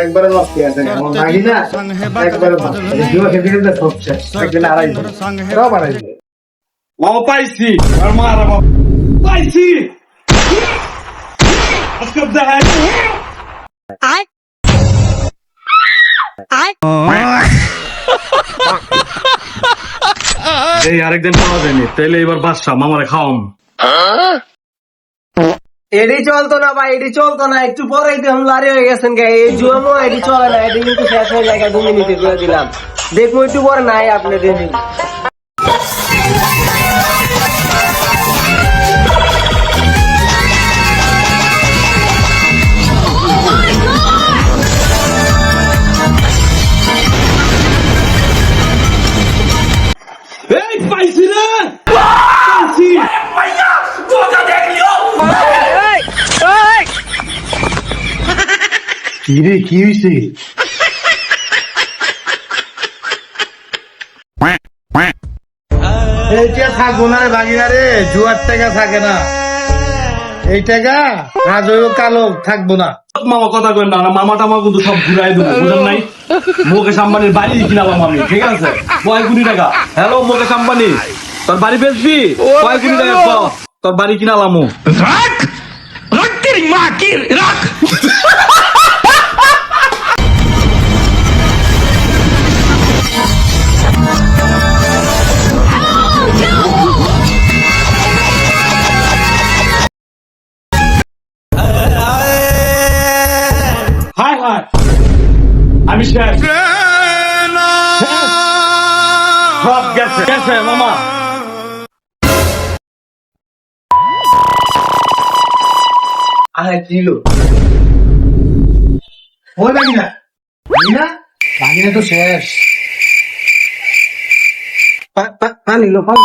একবারে নষ্ট আছে আমার মাগি না একবারে জুয়া খেতে খেতে সবছে একদিন আড়াই সব আড়াই মামা পাইছি আর মারা বাবা পাইছি আজকে দেখা এই আরেকদিন পাওয়া যায়নি তাইলে এবার বাদশা মামারে খাওয়াম এডি চলতো না ভাই, এডি চলতো না, একটু পরেই তো লারি হয়ে গেছেন গে। এই জুয়ামো এডি চলে না, এডি কিন্তু শেষ হয়ে যায় 2 মিনিটে করে দিলাম। দেখবো একটু পরে নাই আপনি দিন। এই পাইছি রে পাইছি কি রে কি হইছে এইটা থাকবো না রে ভাগিনা রে, জুয়ার টাকা থাকে না, এই টাকা আজ হইব কালো থাকবো না। মামা কথা কই না মামা টামা কিন্তু সব ঘুরাই দেবো বুঝেন নাই মুকেশ আম্বানির বাড়ি কিনালাম আমি ঠিক আছে কয় কোটি টাকা হ্যালো মুকেশ আম্বানি তোর বাড়ি বেচবি কয় কোটি টাকা কও, তোর বাড়ি কিনালাম রাখ রাখ তেরি মা কি রাখ হায় হায় আমি শেষ সব গেছে গেছে মামা আরে কিলো ওই ভাগিনা ভাগিনা ভাগিনা তো শেষ। পানি লো পানি